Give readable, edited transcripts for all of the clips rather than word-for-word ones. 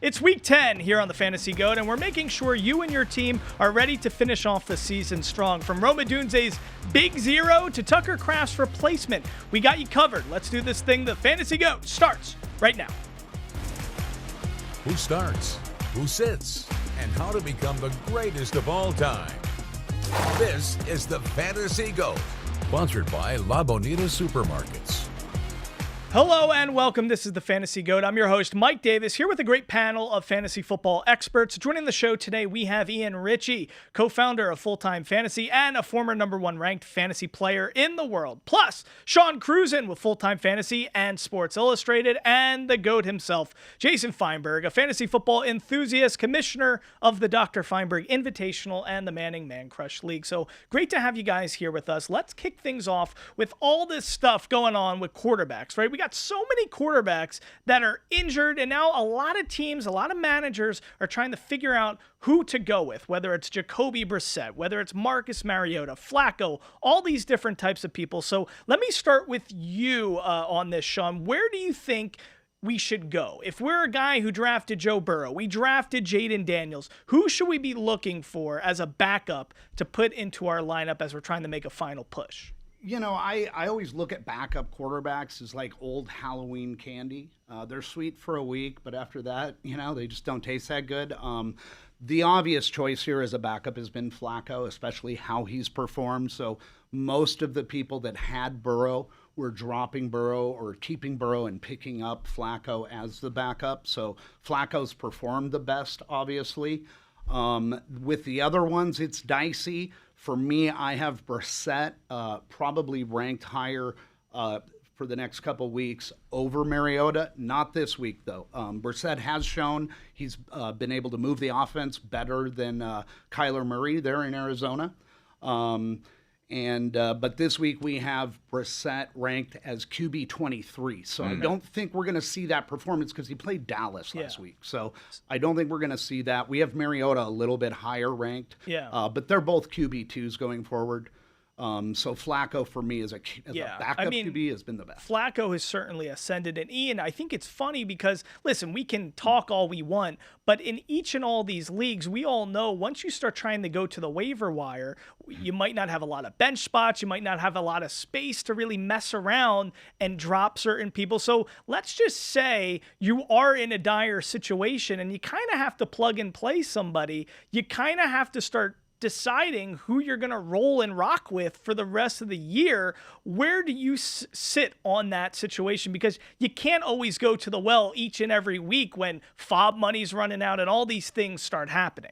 It's week 10 here on the Fantasy G.O.A.T, and we're making sure you and your team are ready to finish off the season strong. From Odunze's Big Zero to Tucker Kraft's replacement, we got you covered. Let's do this thing. The Fantasy G.O.A.T starts right now. Who starts? Who sits? And how to become the greatest of all time. This is the Fantasy G.O.A.T, sponsored by La Bonita Supermarkets. Hello and welcome. This is the Fantasy G.O.A.T. I'm your host, Mike Davis, here with a great panel of fantasy football experts. Joining the show today, we have Ritchie, co-founder of Full-Time Fantasy and a former #1 ranked fantasy player in the world. Plus, Cruzen with Full-Time Fantasy and Sports Illustrated, and the GOAT himself, Jason Feinberg, a fantasy football enthusiast, commissioner of the Dr. Feinberg Invitational and the Manning Man Crush League. So great to have you guys here with us. Let's kick things off with all this stuff going on with quarterbacks, right? We got so many quarterbacks that are injured, and now a lot of teams, a lot of managers are trying to figure out who to go with, whether it's Jacoby Brissett, whether it's Marcus Mariota, Flacco, all these different types of people. So let me start with you on this, Sean. Where do you think we should go? If we're a guy who drafted Joe Burrow, we drafted Jaden Daniels, who should we be looking for as a backup to put into our lineup as we're trying to make a final push? You know, I always look at backup quarterbacks as like old Halloween candy. They're sweet for a week, but after that, you know, they just don't taste that good. The obvious choice here as a backup has been Flacco, especially how he's performed. So most of the people that had Burrow were dropping Burrow or keeping Burrow and picking up Flacco as the backup. So Flacco's performed the best, obviously. With the other ones, it's dicey. For me, I have Brissett probably ranked higher for the next couple weeks over Mariota. Not this week, though. Brissett has shown he's been able to move the offense better than Kyler Murray there in Arizona. But this week we have Brissett ranked as QB 23. So I don't think we're going to see that performance because he played Dallas last week. So I don't think we're going to see that. We have Mariota a little bit higher ranked. But they're both QB 2s going forward. So Flacco for me as a backup QB has been the best. Flacco has certainly ascended. And Ian, I think it's funny because, listen, we can talk all we want, but in each and all these leagues, we all know once you start trying to go to the waiver wire, you might not have a lot of bench spots. You might not have a lot of space to really mess around and drop certain people. So let's just say you are in a dire situation and you kind of have to plug and play somebody. You kind of have to start deciding who you're going to roll and rock with for the rest of the year. Where do you sit on that situation? Because you can't always go to the well each and every week when FOB money's running out and all these things start happening.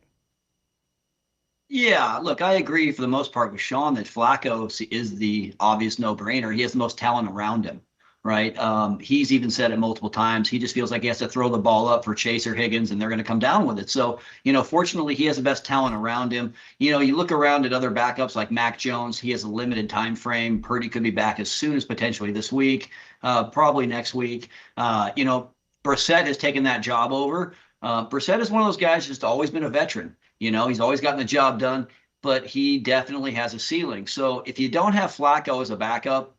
Yeah, look, I agree for the most part with Sean that Flacco is the obvious no-brainer. He has the most talent around him, right? He's even said it multiple times. He just feels like he has to throw the ball up for Chase or Higgins, and they're going to come down with it. So, fortunately, he has the best talent around him. You look around at other backups like Mac Jones. He has a limited time frame. Purdy could be back as soon as potentially this week, probably next week. Brissett has taken that job over. Brissett is one of those guys who's just always been a veteran. He's always gotten the job done, but he definitely has a ceiling. So if you don't have Flacco as a backup,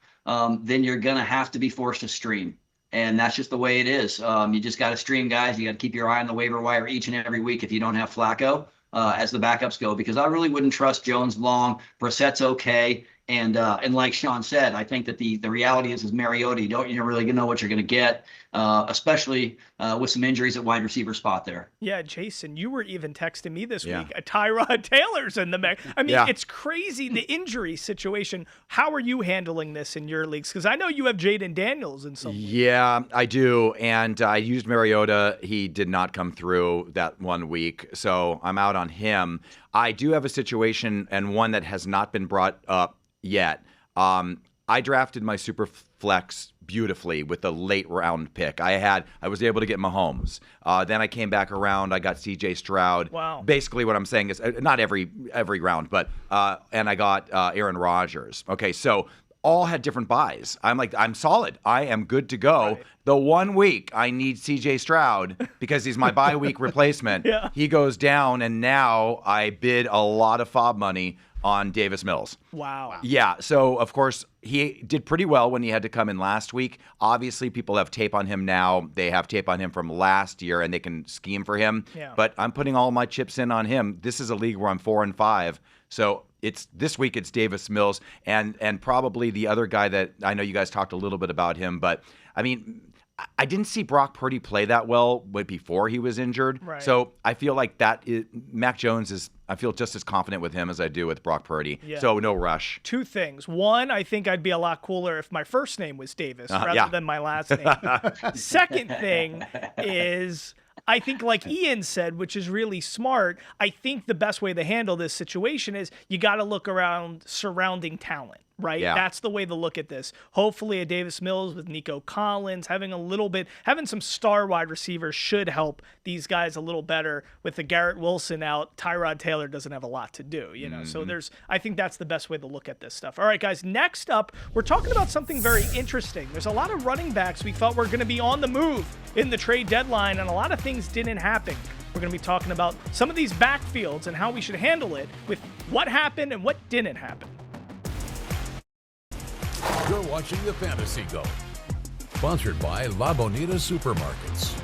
then you're going to have to be forced to stream. And that's just the way it is. You just got to stream guys. You got to keep your eye on the waiver wire each and every week if you don't have Flacco as the backups go, because I really wouldn't trust Jones long. Brissett's okay. And like Sean said, I think that the reality is Mariota, you don't really know what you're going to get, especially with some injuries at wide receiver spot there. Yeah, Jason, you were even texting me this week. Tyrod Taylor's in the mix. I mean, it's crazy, the injury situation. How are you handling this in your leagues? Because I know you have Jaden Daniels in some leagues. Yeah, I do. And I used Mariota. He did not come through that 1 week, so I'm out on him. I do have a situation, and one that has not been brought up yet. I drafted my super flex beautifully with a late round pick. I was able to get Mahomes. Then I came back around. I got CJ Stroud. Wow. Basically what I'm saying is not every round, but and I got Aaron Rodgers. Okay, so all had different buys. I'm like, I'm solid. I am good to go. Right. The 1 week I need CJ Stroud because he's my bye week replacement. Yeah. He goes down, and now I bid a lot of FOB money on Davis Mills. Wow. Yeah, so of course he did pretty well when he had to come in last week. Obviously, people have tape on him now. They have tape on him from last year, and they can scheme for him. Yeah. But I'm putting all my chips in on him. This is a league where I'm 4-5. So this week it's Davis Mills and probably the other guy that I know you guys talked a little bit about him, but I mean, I didn't see Brock Purdy play that well before he was injured. Right. So I feel like Mac Jones is, I feel just as confident with him as I do with Brock Purdy. Yeah. So no rush. Two things. One, I think I'd be a lot cooler if my first name was Davis rather than my last name. Second thing is, I think like Ian said, which is really smart, I think the best way to handle this situation is you got to look around surrounding talent. Right? Yeah. That's the way to look at this. Hopefully a Davis Mills with Nico Collins, having some star wide receivers should help these guys a little better. With the Garrett Wilson out, Tyrod Taylor doesn't have a lot to do, you know? So I think that's the best way to look at this stuff. All right, guys, next up, we're talking about something very interesting. There's a lot of running backs we thought were going to be on the move in the trade deadline, and a lot of things didn't happen. We're going to be talking about some of these backfields and how we should handle it with what happened and what didn't happen. You're watching the Fantasy Go, sponsored by La Bonita Supermarkets.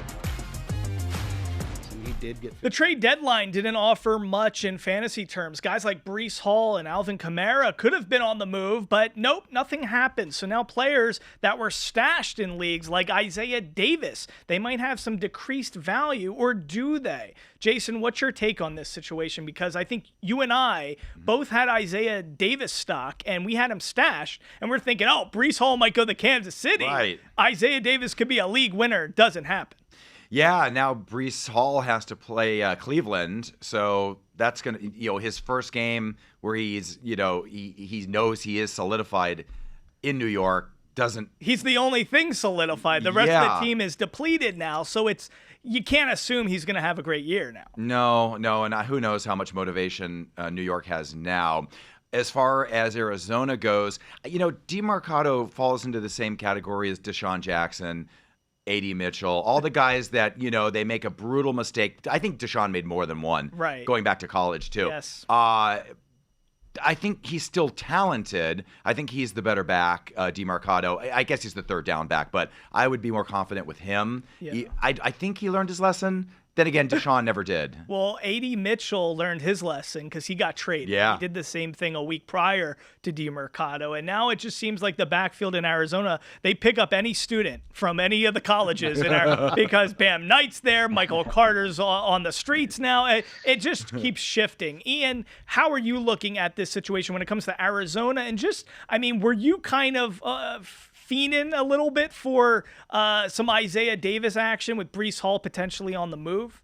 He did get The trade deadline didn't offer much in fantasy terms. Guys like Breece Hall and Alvin Kamara could have been on the move, but nope, nothing happened. So now players that were stashed in leagues like Isaiah Davis, they might have some decreased value, or do they? Jason, what's your take on this situation? Because I think you and I both had Isaiah Davis stock, and we had him stashed, and we're thinking, oh, Breece Hall might go to Kansas City. Right. Isaiah Davis could be a league winner. Doesn't happen. Yeah, now Breece Hall has to play Cleveland, so that's going to, his first game where he's, he knows he is solidified in New York doesn't. He's the only thing solidified. The rest of the team is depleted now, so you can't assume he's going to have a great year now. No, and who knows how much motivation New York has now. As far as Arizona goes, DeMarcado falls into the same category as Deshaun Jackson, A.D. Mitchell, all the guys that, they make a brutal mistake. I think Deshaun made more than one. Right. Going back to college, too. Yes. I think he's still talented. I think he's the better back, DeMarcado. I guess he's the third down back, but I would be more confident with him. Yeah. I think he learned his lesson. Then again, Deshaun never did. Well, A.D. Mitchell learned his lesson because he got traded. Yeah. He did the same thing a week prior to DeMarcado. And now it just seems like the backfield in Arizona, they pick up any student from any of the colleges because Bam Knight's there, Michael Carter's on the streets now. It just keeps shifting. Ian, how are you looking at this situation when it comes to Arizona? And were you kind of fiending a little bit for some Isaiah Davis action with Breece Hall potentially on the move?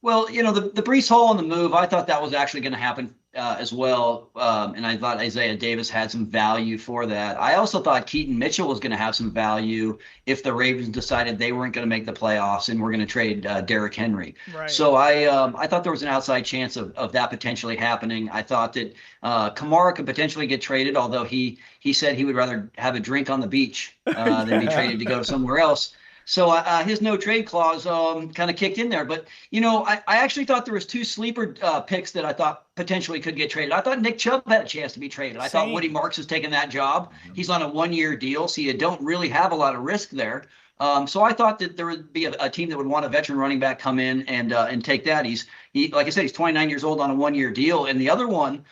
Well, the Breece Hall on the move, I thought that was actually going to happen as well. And I thought Isaiah Davis had some value for that. I also thought Keaton Mitchell was going to have some value if the Ravens decided they weren't going to make the playoffs and were going to trade Derrick Henry. Right. So I thought there was an outside chance of that potentially happening. I thought that Kamara could potentially get traded, although he said he would rather have a drink on the beach than be traded to go somewhere else. So his no trade clause kind of kicked in there. But, I actually thought there was two sleeper picks that I thought potentially could get traded. I thought Nick Chubb had a chance to be traded. I thought Woody Marks has taken that job. He's on a 1-year deal, so you don't really have a lot of risk there. So I thought that there would be a team that would want a veteran running back come in and take that. He like I said, he's 29 years old on a 1-year deal. And the other one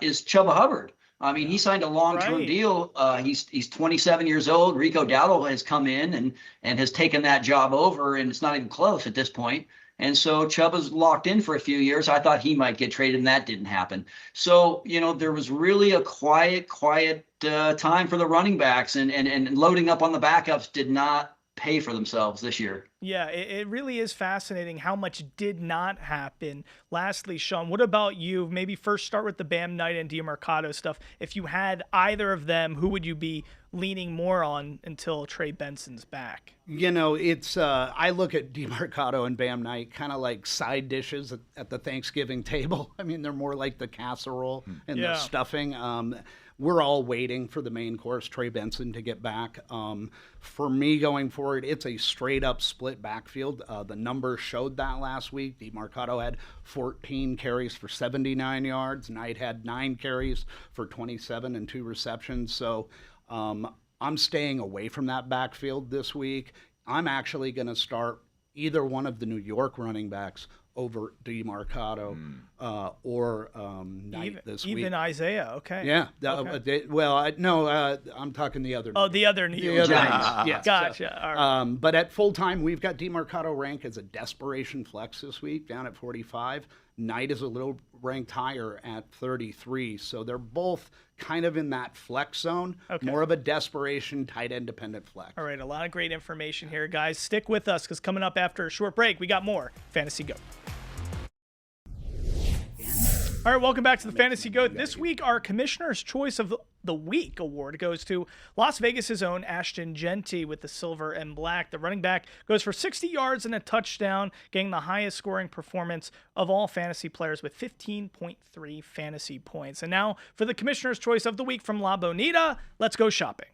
is Chuba Hubbard. I mean, he signed a long-term deal. He's 27 years old. Rico Dowdle has come in and has taken that job over, and it's not even close at this point. And so Chuba's locked in for a few years. I thought he might get traded, and that didn't happen. So, there was really a quiet time for the running backs, and loading up on the backups did not pay for themselves this year. Yeah, it really is fascinating how much did not happen. Lastly, Sean, what about you? Maybe first start with the Bam Knight and DeMarcado stuff. If you had either of them, who would you be leaning more on until Trey Benson's back? It's I look at DeMarcado and Bam Knight kind of like side dishes at the Thanksgiving table. I mean, they're more like the casserole and the stuffing. we're all waiting for the main course, Trey Benson, to get back. For me going forward, it's a straight up split backfield. The numbers showed that last week. DeMarcado had 14 carries for 79 yards. Knight had 9 carries for 27 and 2 receptions. So I'm staying away from that backfield this week. I'm actually going to start either one of the New York running backs over DeMarcado or Knight this week. Even Isaiah, okay. Yeah. Okay. I'm talking the other. Oh, the other New York. Yes. Gotcha. All right. But at full time, we've got DeMarcado ranked as a desperation flex this week, down at 45. Knight is a little ranked higher at 33. So they're both kind of in that flex zone, more of a desperation tight end dependent flex. All right, a lot of great information here, guys. Stick with us because coming up after a short break, we got more Fantasy Go. All right, welcome back to the Fantasy Go. This week, our Commissioner's Choice of the Week award goes to Las Vegas's own Ashton Genty with the silver and black. The running back goes for 60 yards and a touchdown, getting the highest scoring performance of all fantasy players with 15.3 fantasy points. And now for the Commissioner's Choice of the Week from La Bonita, let's go shopping.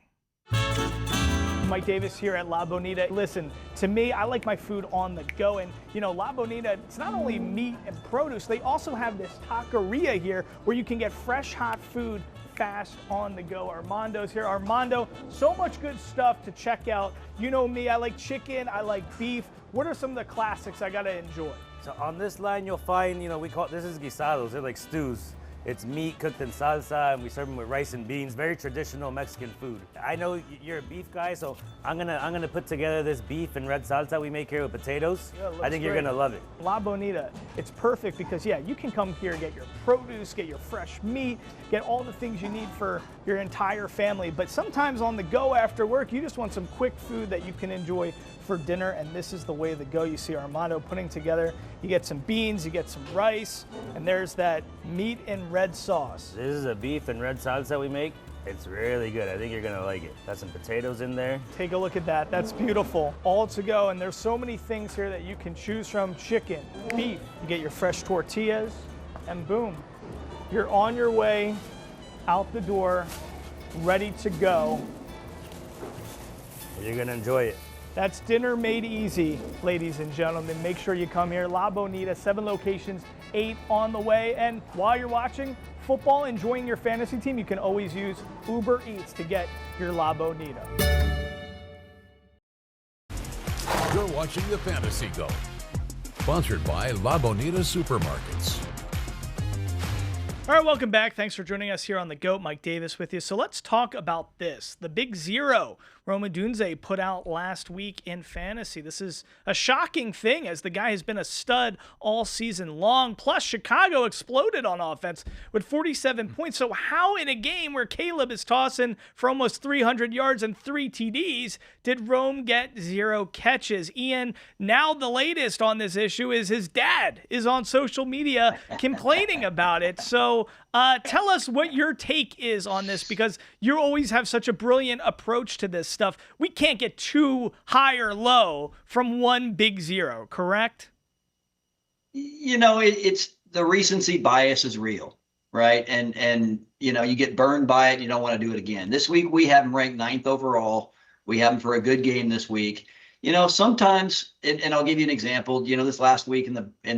Mike Davis here at La Bonita. Listen, to me, I like my food on the go. And, La Bonita, it's not only meat and produce, they also have this taqueria here where you can get fresh, hot food fast on the go. Armando's here. Armando, so much good stuff to check out. You know me, I like chicken, I like beef. What are some of the classics I got to enjoy? So on this line, you'll find, this is guisados. They're like stews. It's meat cooked in salsa, and we serve them with rice and beans. Very traditional Mexican food. I know you're a beef guy, so I'm gonna put together this beef and red salsa we make here with potatoes. Yeah, I think you're gonna love it. La Bonita, it's perfect because you can come here, get your produce, get your fresh meat, get all the things you need for your entire family. But sometimes on the go after work, you just want some quick food that you can enjoy for dinner, and this is the way to go. You see Armando putting together, you get some beans, you get some rice, and there's that meat and red sauce. This is a beef and red salsa we make. It's really good. I think you're gonna like it. Got some potatoes in there. Take a look at that. That's beautiful. All to go, and there's so many things here that you can choose from. Chicken, beef, you get your fresh tortillas, and boom, you're on your way out the door, ready to go. You're gonna enjoy it. That's dinner made easy, ladies and gentlemen. Make sure you come here. La Bonita, 7 locations, 8 on the way. And while you're watching football, enjoying your fantasy team, you can always use Uber Eats to get your La Bonita. You're watching the Fantasy Go, sponsored by La Bonita Supermarkets. All right, welcome back. Thanks for joining us here on the GOAT. Mike Davis with you. So let's talk about this. The big zero Odunze put out last week in fantasy. This is a shocking thing as the guy has been a stud all season long. Plus, Chicago exploded on offense with 47 points. So how in a game where Caleb is tossing for almost 300 yards and 3 TDs did Rome get 0 catches? Ian, now the latest on this issue is his dad is on social media complaining about it. So tell us what your take is on this, because you always have such a brilliant approach to this stuff. We can't get too high or low from one big zero, correct? It's the recency bias is real, right? And you get burned by it. You don't want to do it again. This week, we have him ranked 9th overall. We have him for a good game this week. Sometimes, and I'll give you an example. This last week in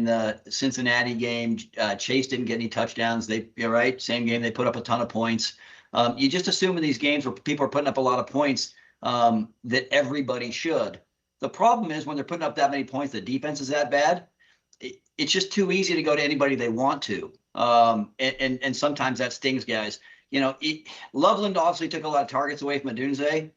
the Cincinnati game, Chase didn't get any touchdowns. Same game, they put up a ton of points. You just assume in these games where people are putting up a lot of points that everybody should. The problem is when they're putting up that many points, the defense is that bad. It's just too easy to go to anybody they want to. And sometimes that stings guys. Loveland obviously took a lot of targets away from Odunze.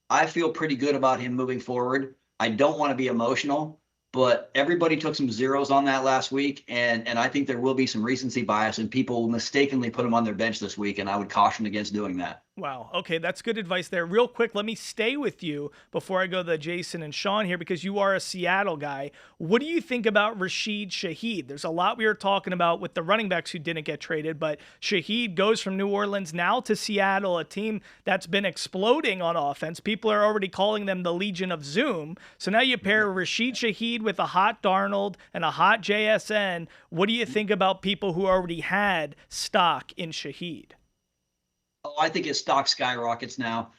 I feel pretty good about him moving forward. I don't want to be emotional, but everybody took some zeros on that last week, and I think there will be some recency bias, and people will mistakenly put him on their bench this week, and I would caution against doing that. Wow. Okay, that's good advice there. Real quick, let me stay with you before I go to Jason and Sean here, because you are a Seattle guy. What do you think about Rashid Shaheed? There's a lot we were talking about with the running backs who didn't get traded, but Shaheed goes from New Orleans now to Seattle, a team that's been exploding on offense. People are already calling them the Legion of Zoom. So now you pair Rashid Shaheed with a hot Darnold and a hot JSN. What do you think about people who already had stock in Shaheed? Oh, I think his stock skyrockets now.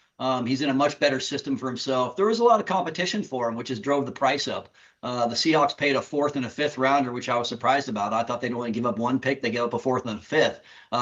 He's in a much better system for himself. There was a lot of competition for him, which has drove the price up. The Seahawks paid a 4th and a 5th rounder, which I was surprised about. I thought they'd only give up 1 pick. They gave up a 4th and a 5th.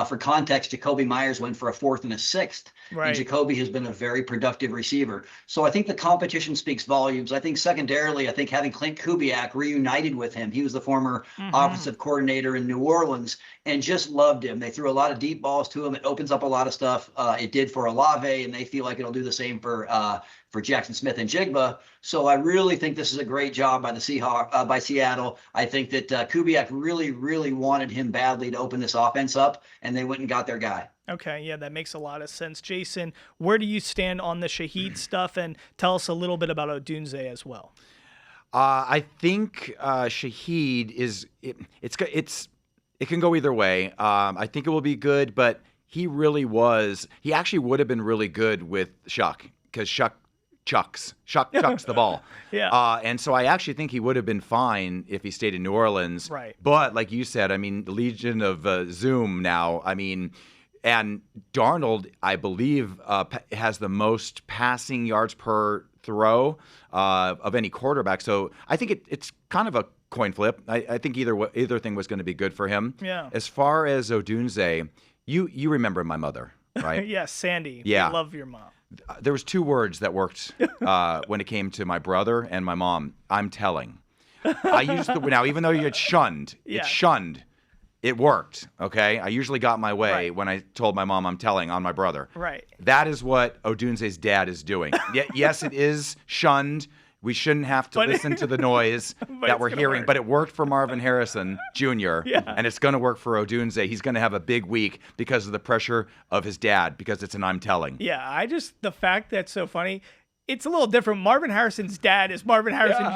For context, Jacoby Myers went for a 4th and a 6th. Right. And Jacoby has been a very productive receiver. So I think the competition speaks volumes. I think secondarily, I think having Clint Kubiak reunited with him, he was the former offensive coordinator in New Orleans, and just loved him. They threw a lot of deep balls to him. It opens up a lot of stuff. It did for Olave, and they feel like it'll do the same for Jackson Smith and Jigba. So I really think this is a great job by the Seahawks, by Seattle. I think that Kubiak really, really wanted him badly to open this offense up, and they went and got their guy. Okay, yeah, that makes a lot of sense. Jason, where do you stand on the Shaheed stuff? And tell us a little bit about Odunze as well. I think Shaheed is it can go either way. I think it will be good, but he actually would have been really good with Shuck, because Shuck chucks the ball. Yeah. And so I actually think he would have been fine if he stayed in New Orleans. Right. But like you said, I mean, the Legion of Zoom now, I mean, and Darnold, I believe, has the most passing yards per throw of any quarterback. So I think it's kind of a coin flip. I think either thing was going to be good for him. Yeah. As far as Odunze, you remember my mother, right? Yes, Sandy. Yeah. I love your mom. There was 2 words that worked when it came to my brother and my mom. I'm telling. I used now, even though you get shunned, it's shunned. It worked, okay? I usually got my way when I told my mom I'm telling on my brother. Right. That is what Odunze's dad is doing. Yes, it is shunned. We shouldn't have to listen to the noise that we're hearing, but it worked for Marvin Harrison Jr., and it's going to work for Odunze. He's going to have a big week because of the pressure of his dad, because it's an I'm telling. Yeah, the fact that's so funny, it's a little different. Marvin Harrison's dad is Marvin Harrison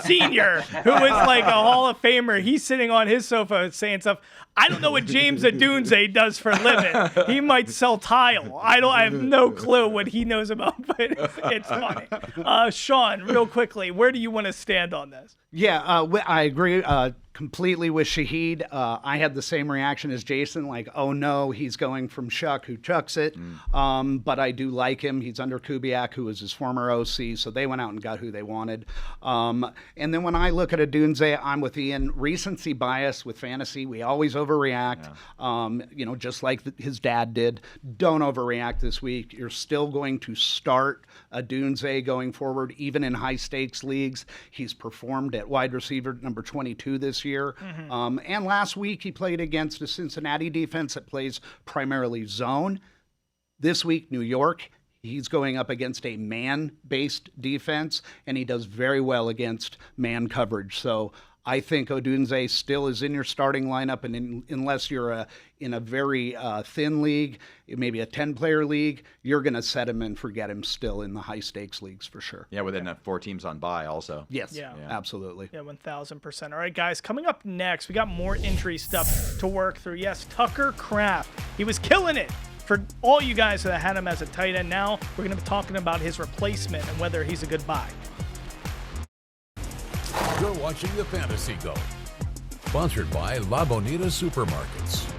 Sr., who is like a Hall of Famer. He's sitting on his sofa saying stuff. I don't know what James Odunze does for a living. He might sell tile. I have no clue what he knows about, but it's funny. Sean, real quickly, where do you want to stand on this? Yeah, I agree completely with Shaheed. I had the same reaction as Jason, like, oh no, he's going from Shuck, who chucks it. But I do like him. He's under Kubiak, who was his former OC, so they went out and got who they wanted. And then when I look at Odunze, I'm with Ian. Recency bias with fantasy. We always overreact, just like his dad did. Don't overreact this week. You're still going to start Odunze going forward, even in high-stakes leagues. He's performed at wide receiver number 22 this year. And last week he played against a Cincinnati defense that plays primarily zone. This week, New York, he's going up against a man-based defense, and he does very well against man coverage. So I think Odunze still is in your starting lineup, and unless you're in a very thin league, maybe a 10-player league, you're going to set him and forget him still in the high-stakes leagues for sure. Yeah, within 4 teams on bye also. Yes, Yeah. absolutely. Yeah, 1,000%. All right, guys, coming up next, we got more injury stuff to work through. Yes, Tucker Kraft. He was killing it for all you guys that had him as a tight end. Now we're going to be talking about his replacement and whether he's a good buy. You're watching the Fantasy Go, sponsored by La Bonita Supermarkets.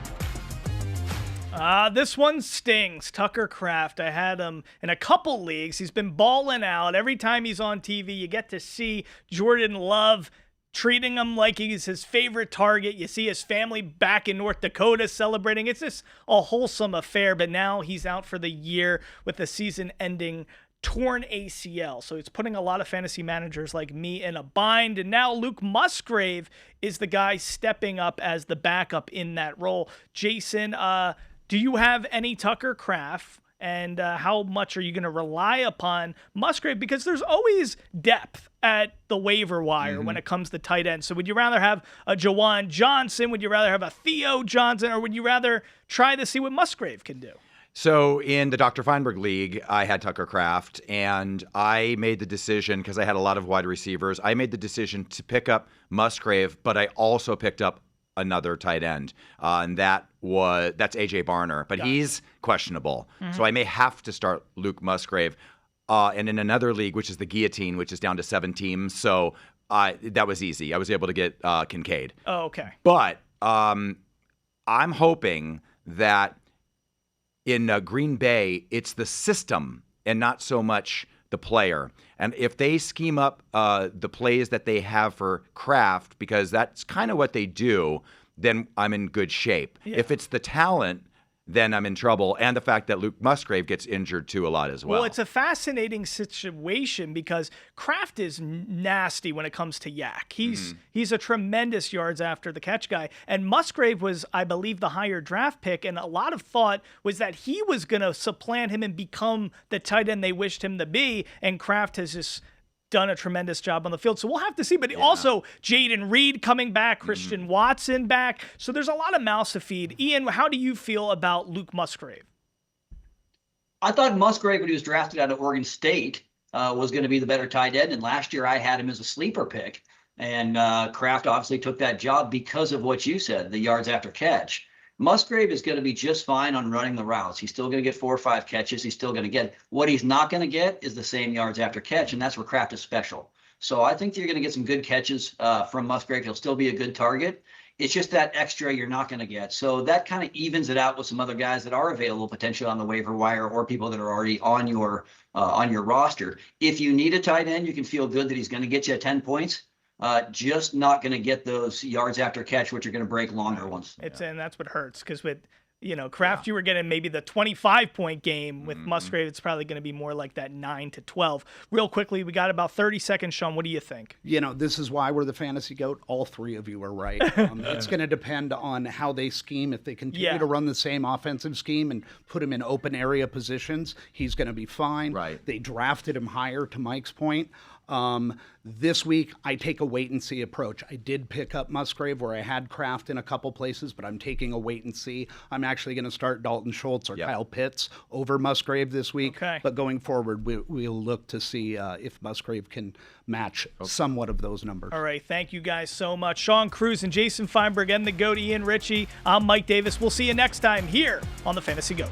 This one stings. Tucker Kraft. I had him in a couple leagues. He's been balling out. Every time he's on TV, you get to see Jordan Love treating him like he's his favorite target. You see his family back in North Dakota celebrating. It's just a wholesome affair, but now he's out for the year with the season-ending torn ACL. So it's putting a lot of fantasy managers like me in a bind. And now Luke Musgrave is the guy stepping up as the backup in that role. Jason, do you have any Tucker Kraft? And how much are you going to rely upon Musgrave? Because there's always depth at the waiver wire when it comes to tight ends. So would you rather have a Jawan Johnson? Would you rather have a Theo Johnson? Or would you rather try to see what Musgrave can do? So in the Dr. Feinberg League, I had Tucker Kraft, and I made the decision, because I had a lot of wide receivers, I made the decision to pick up Musgrave, but I also picked up another tight end, and that's AJ Barner, but he's questionable. So I may have to start Luke Musgrave. And in another league, which is the Guillotine, which is down to 7 teams, so that was easy. I was able to get Kincaid. Oh, okay. But I'm hoping that in Green Bay, it's the system and not so much the player. And if they scheme up the plays that they have for Kraft, because that's kind of what they do, then I'm in good shape. Yeah. If it's the talent, then I'm in trouble. And the fact that Luke Musgrave gets injured too a lot as well. Well, it's a fascinating situation because Kraft is nasty when it comes to yak. He's a tremendous yards after the catch guy. And Musgrave was, I believe, the higher draft pick. And a lot of thought was that he was going to supplant him and become the tight end they wished him to be. And Kraft has just done a tremendous job on the field. So we'll have to see. But also, Jaden Reed coming back, Christian Watson back. So there's a lot of mouths to feed. Ian, how do you feel about Luke Musgrave? I thought Musgrave, when he was drafted out of Oregon State, was going to be the better tight end. And last year I had him as a sleeper pick. And Kraft obviously took that job because of what you said, the yards after catch. Musgrave is going to be just fine on running the routes. He's still going to get 4 or 5 catches. He's still going to get. What he's not going to get is the same yards after catch, and that's where Kraft is special. So I think you're going to get some good catches from Musgrave. He'll still be a good target. It's just that extra you're not going to get. So that kind of evens it out with some other guys that are available potentially on the waiver wire or people that are already on your roster. If you need a tight end, you can feel good that he's going to get you 10 points. Just not going to get those yards after catch, which are going to break longer ones. And that's what hurts because with Kraft, you were getting maybe the 25-point game. With Musgrave, it's probably going to be more like that 9 to 12. Real quickly, we got about 30 seconds. Sean, what do you think? This is why we're the Fantasy GOAT. All three of you are right. It's going to depend on how they scheme. If they continue to run the same offensive scheme and put him in open area positions, he's going to be fine. Right. They drafted him higher, to Mike's point. This week, I take a wait-and-see approach. I did pick up Musgrave where I had Kraft in a couple places, but I'm taking a wait-and-see. I'm actually going to start Dalton Schultz or Kyle Pitts over Musgrave this week. Okay. But going forward, we'll look to see if Musgrave can match somewhat of those numbers. All right. Thank you guys so much. Sean Cruzen, Jason Feinberg, and the GOAT, Ian Ritchie. I'm Mike Davis. We'll see you next time here on the Fantasy GOAT.